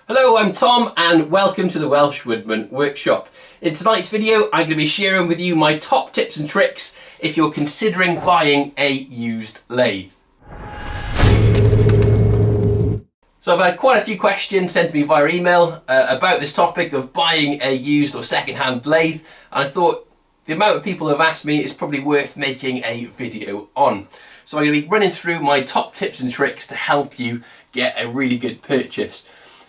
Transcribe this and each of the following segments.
Hello, I'm Tom and welcome to the Welsh Woodman Workshop. In tonight's video I'm going to be sharing with you my top tips and tricks if you're considering buying a used lathe. So I've had quite a few questions sent to me via email about this topic of buying a used or second-hand lathe, and I thought the amount of people who have asked me is probably worth making a video on. So I'm going to be running through my top tips and tricks to help you get a really good purchase.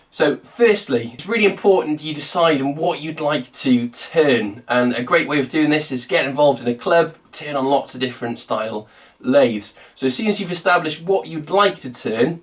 So firstly, it's really important you decide on what you'd like to turn, and a great way of doing this is get involved in a club, turn on lots of different style lathes. So as soon as you've established what you'd like to turn,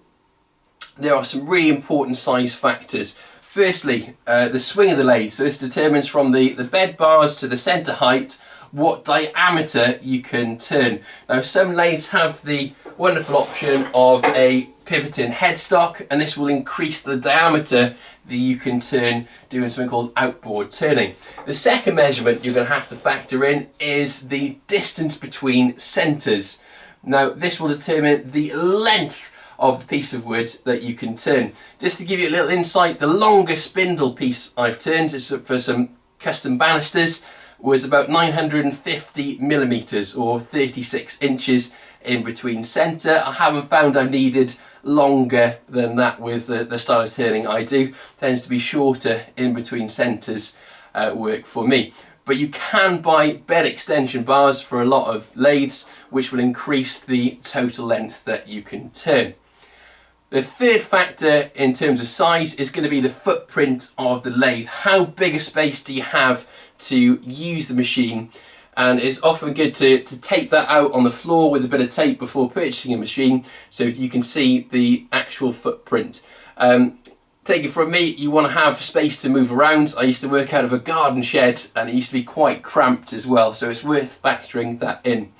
there are some really important size factors. Firstly, the swing of the lathe. So this determines from the bed bars to the centre height what diameter you can turn. Now some lathes have the wonderful option of a pivoting headstock, and this will increase the diameter that you can turn doing something called outboard turning. The second measurement you're going to have to factor in is the distance between centres. Now this will determine the length of the piece of wood that you can turn. Just to give you a little insight, the longest spindle piece I've turned for some custom banisters was about 950 millimeters or 36 inches in between centre. I haven't found I've needed longer than that with the style of turning I do. Tends to be shorter in between centres work for me. But you can buy bed extension bars for a lot of lathes, which will increase the total length that you can turn. The third factor in terms of size is going to be the footprint of the lathe. How big a space do you have to use the machine? And it's often good to tape that out on the floor with a bit of tape before purchasing a machine so you can see the actual footprint. Take it from me, you want to have space to move around. I used to work out of a garden shed and it used to be quite cramped as well, so it's worth factoring that in.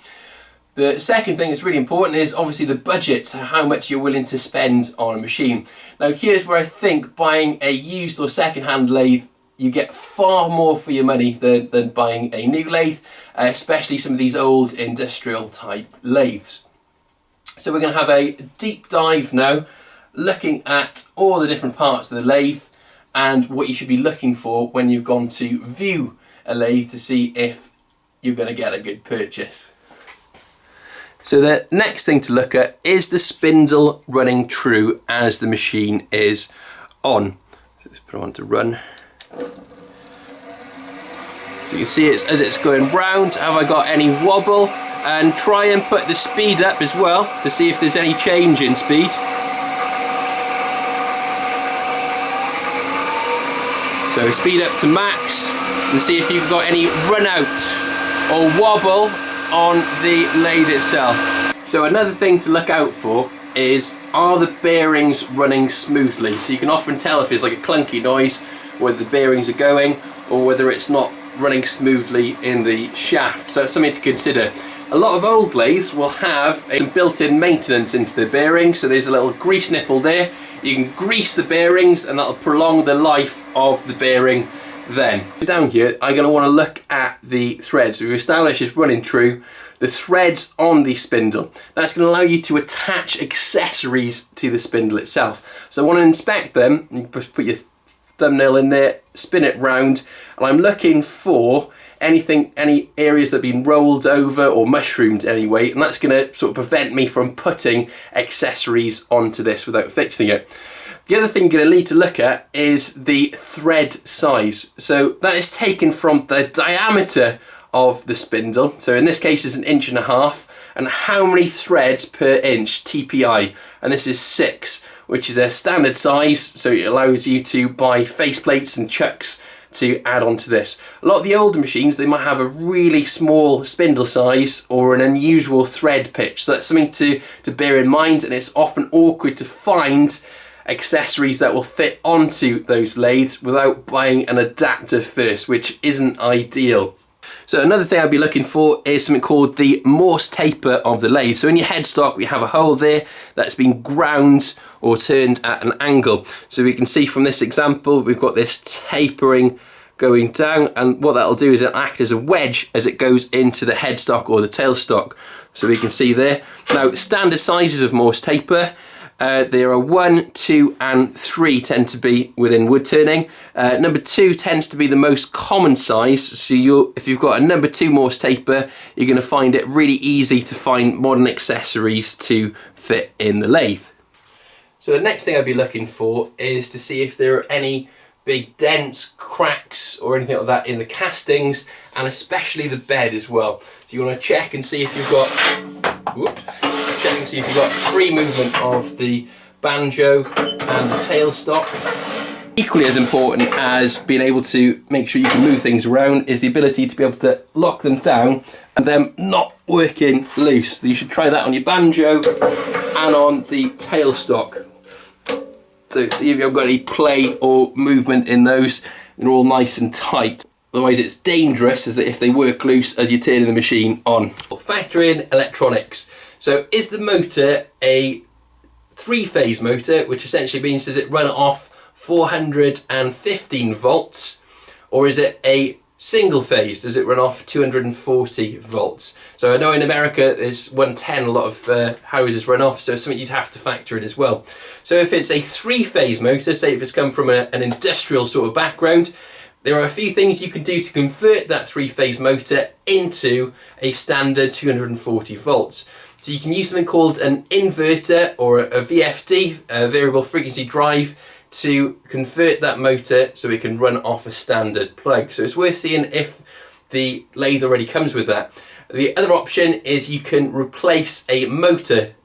The second thing that's really important is obviously the budget, so how much you're willing to spend on a machine. Now here's where I think buying a used or second-hand lathe, you get far more for your money than buying a new lathe, especially some of these old industrial type lathes. So we're going to have a deep dive now, looking at all the different parts of the lathe and what you should be looking for when you've gone to view a lathe to see if you're going to get a good purchase. So the next thing to look at is the spindle running true as the machine is on. So let's put it on to run. So you can see as it's going round, have I got any wobble? And try and put the speed up as well to see if there's any change in speed. So speed up to max and see if you've got any run out or wobble on the lathe itself. So another thing to look out for is, are the bearings running smoothly? So you can often tell if there's like a clunky noise whether the bearings are going or whether it's not running smoothly in the shaft. So it's something to consider. A lot of old lathes will have some built-in maintenance into the bearings, so there's a little grease nipple there. You can grease the bearings and that'll prolong the life of the bearing then. Down here I'm going to want to look at the threads. We've established it's running true. The threads on the spindle. That's going to allow you to attach accessories to the spindle itself. So I want to inspect them. You put your thumbnail in there, spin it round, and I'm looking for any areas that have been rolled over or mushroomed anyway, and that's going to sort of prevent me from putting accessories onto this without fixing it. The other thing you're going to need to look at is the thread size. So that is taken from the diameter of the spindle. So in this case it's 1.5 inches, and how many threads per inch, TPI, and this is 6, which is a standard size, so it allows you to buy faceplates and chucks to add on to this. A lot of the older machines, they might have a really small spindle size or an unusual thread pitch, so that's something to bear in mind, and it's often awkward to find accessories that will fit onto those lathes without buying an adapter first, which isn't ideal. So another thing I'd be looking for is something called the Morse taper of the lathe. So in your headstock we have a hole there that's been ground or turned at an angle. So we can see from this example we've got this tapering going down, and what that'll do is it'll act as a wedge as it goes into the headstock or the tailstock. So we can see there. Now standard sizes of Morse taper, There are 1, 2 and 3 tend to be within wood turning. Number 2 tends to be the most common size, so if you've got a number 2 Morse taper, you're going to find it really easy to find modern accessories to fit in the lathe. So the next thing I'd be looking for is to see if there are any big dents, cracks or anything like that in the castings, and especially the bed as well. So you want to check and see if you've got free movement of the banjo and the tailstock. Equally as important as being able to make sure you can move things around is the ability to be able to lock them down and them not working loose. So you should try that on your banjo and on the tailstock. So see if you've got any play or movement in those. They're all nice and tight. Otherwise it's dangerous as if they work loose as you're turning the machine on. Factor in electronics. So is the motor a 3-phase motor, which essentially means does it run off 415 volts, or is it a single phase? Does it run off 240 volts? So I know in America there's 110, a lot of houses run off, so it's something you'd have to factor in as well. So if it's a 3-phase motor, say if it's come from an industrial sort of background, there are a few things you can do to convert that 3-phase motor into a standard 240 volts. So you can use something called an inverter or a VFD, a variable frequency drive, to convert that motor so it can run off a standard plug. So it's worth seeing if the lathe already comes with that. The other option is you can replace a motor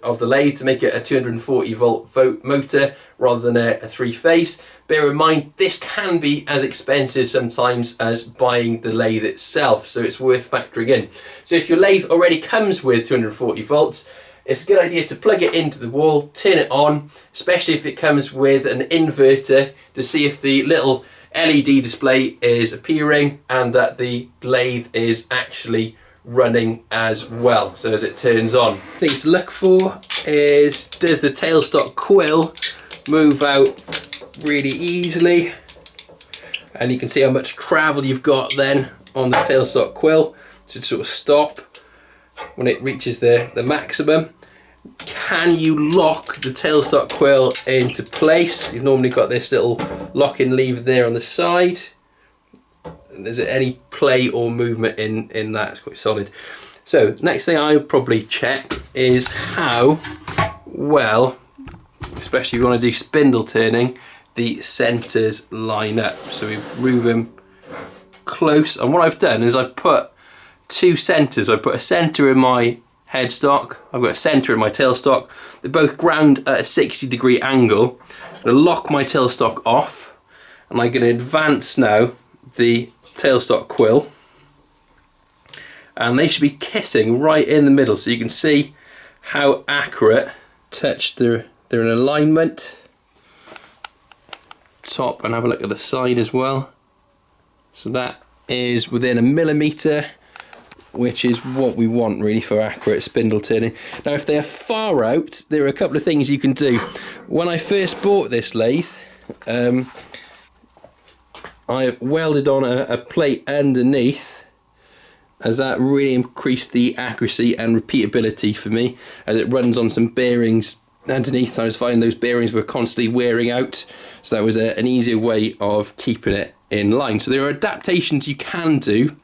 of the lathe to make it a 240 volt motor rather than a 3-phase. Bear in mind this can be as expensive sometimes as buying the lathe itself, so it's worth factoring in. So if your lathe already comes with 240 volts, it's a good idea to plug it into the wall, turn it on, especially if it comes with an inverter, to see if the little LED display is appearing and that the lathe is actually running as well, so as it turns on. Things to look for is, does the tailstock quill move out really easily? And you can see how much travel you've got then on the tailstock quill to sort of stop when it reaches the maximum. Can you lock the tailstock quill into place? You've normally got this little lock-in lever there on the side. Is there any play or movement in that? It's quite solid. So next thing I would probably check is how well, especially if you want to do spindle turning, the centers line up. So we move them close, and what I've done is I've put 2 centers. I put a center in my headstock, I've got a center in my tailstock. They're both ground at a 60-degree angle. I'm going to lock my tailstock off, and I'm going to advance now the tailstock quill, and they should be kissing right in the middle, so you can see how accurate. Touch, they're in alignment. Top, and have a look at the side as well. So that is within a millimetre, which is what we want really for accurate spindle turning. Now if they are far out, there are a couple of things you can do. When I first bought this lathe, I welded on a plate underneath, as that really increased the accuracy and repeatability for me, as it runs on some bearings underneath. I was finding those bearings were constantly wearing out, so that was an easier way of keeping it in line. So there are adaptations you can do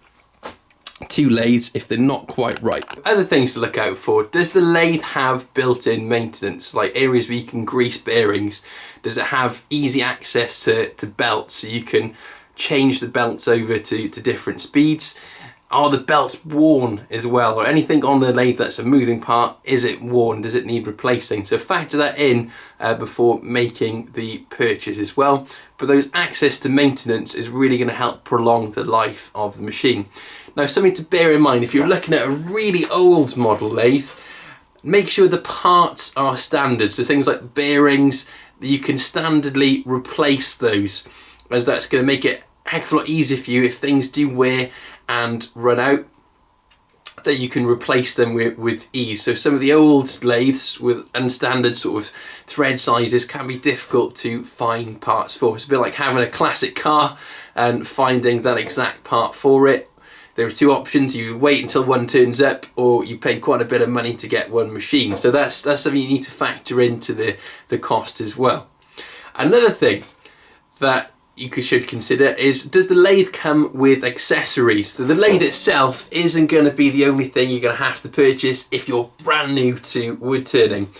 to lathes if they're not quite right. Other things to look out for: does the lathe have built-in maintenance, like areas where you can grease bearings? Does it have easy access to belts so you can change the belts over to different speeds? Are the belts worn as well, or anything on the lathe that's a moving part, is it worn? Does it need replacing? So factor that in before making the purchase as well. But those access to maintenance is really going to help prolong the life of the machine. Now something to bear in mind, if you're looking at a really old model lathe, make sure the parts are standard. So things like bearings, you can standardly replace those, as that's going to make it a heck of a lot easier for you if things do wear and run out, that you can replace them with ease. So some of the old lathes with unstandard sort of thread sizes can be difficult to find parts for. It's a bit like having a classic car and finding that exact part for it. there are two options. You wait until one turns up, or you pay quite a bit of money to get one machine. So that's something you need to factor into the cost as well. Another thing that you should consider is, does the lathe come with accessories? So the lathe itself isn't going to be the only thing you're going to have to purchase if you're brand new to wood turning.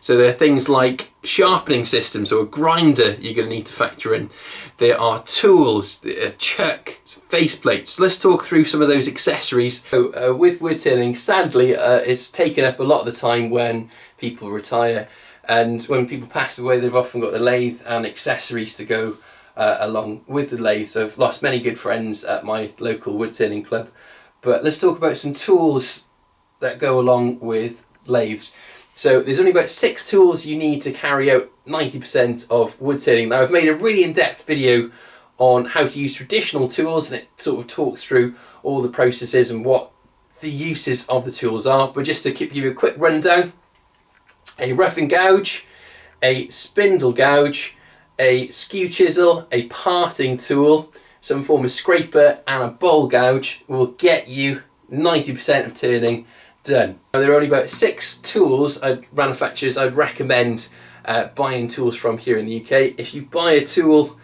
So there are things like sharpening systems or a grinder you're going to need to factor in. There are tools, a chuck, face plates. So let's talk through some of those accessories. So with wood turning, sadly, it's taken up a lot of the time when people retire. And when people pass away, they've often got the lathe and accessories to go along with the lathe. So I've lost many good friends at my local wood turning club. But let's talk about some tools that go along with lathes. So there's only about 6 tools you need to carry out 90% of wood turning. Now I've made a really in-depth video on how to use traditional tools, and it sort of talks through all the processes and what the uses of the tools are. But just to give you a quick rundown: a roughing gouge, a spindle gouge, a skew chisel, a parting tool, some form of scraper, and a bowl gouge will get you 90% of turning done. Now, there are only about 6 tools, manufacturers I'd recommend buying tools from here in the UK. If you buy a tool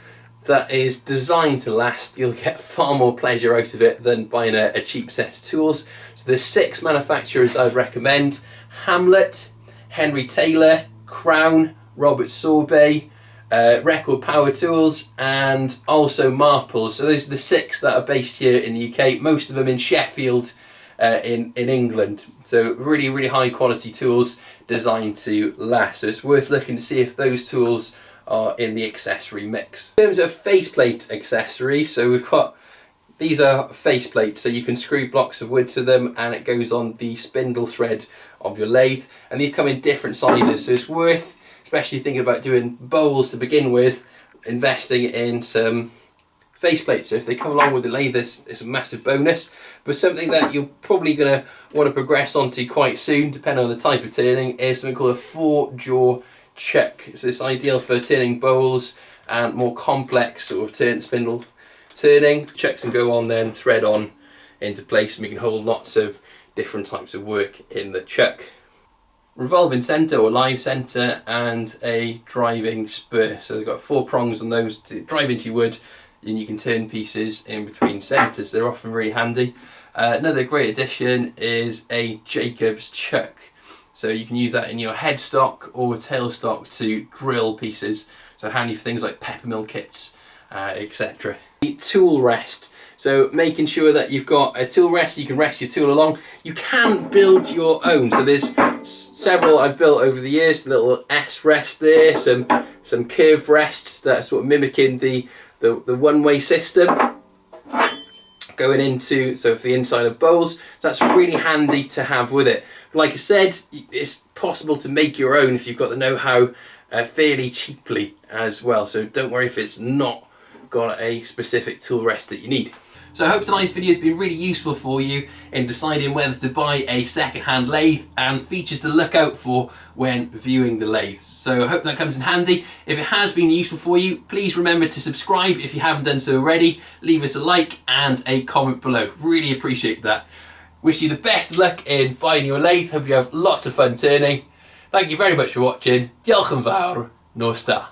that is designed to last, you'll get far more pleasure out of it than buying a cheap set of tools. So there's 6 manufacturers I'd recommend: Hamlet, Henry Taylor, Crown, Robert Sorbet, Record Power Tools, and also Marple. So those are the 6 that are based here in the UK, most of them in Sheffield in England. So really, really high quality tools designed to last. So it's worth looking to see if those tools are in the accessory mix. In terms of faceplate accessories, so we've got, these are faceplates, so you can screw blocks of wood to them and it goes on the spindle thread of your lathe, and these come in different sizes. So it's worth, especially thinking about doing bowls to begin with, investing in some faceplates. So if they come along with the lathe, it's a massive bonus. But something that you're probably going to want to progress onto quite soon, depending on the type of turning, is something called a 4-jaw chuck. So it's ideal for turning bowls and more complex sort of spindle turning. Chucks can go on then, thread on into place, and we can hold lots of different types of work in the chuck. Revolving centre or live centre, and a driving spur. So they've got 4 prongs on those to drive into your wood, and you can turn pieces in between centres. They're often really handy. Another great addition is a Jacob's chuck. So you can use that in your headstock or tailstock to drill pieces. So handy for things like peppermill kits, etc. The tool rest. So making sure that you've got a tool rest, you can rest your tool along. You can build your own. So there's several I've built over the years. Little S rest there, some curved rests that are sort of mimicking the one-way system going into, so for the inside of bowls. That's really handy to have with it. Like I said, it's possible to make your own if you've got the know-how fairly cheaply as well. So don't worry if it's not got a specific tool rest that you need. So I hope tonight's video has been really useful for you in deciding whether to buy a second-hand lathe and features to look out for when viewing the lathes. So I hope that comes in handy. If it has been useful for you, please remember to subscribe if you haven't done so already. Leave us a like and a comment below. Really appreciate that. Wish you the best of luck in buying your lathe. Hope you have lots of fun turning. Thank you very much for watching. Diolch yn fawr. Nos da.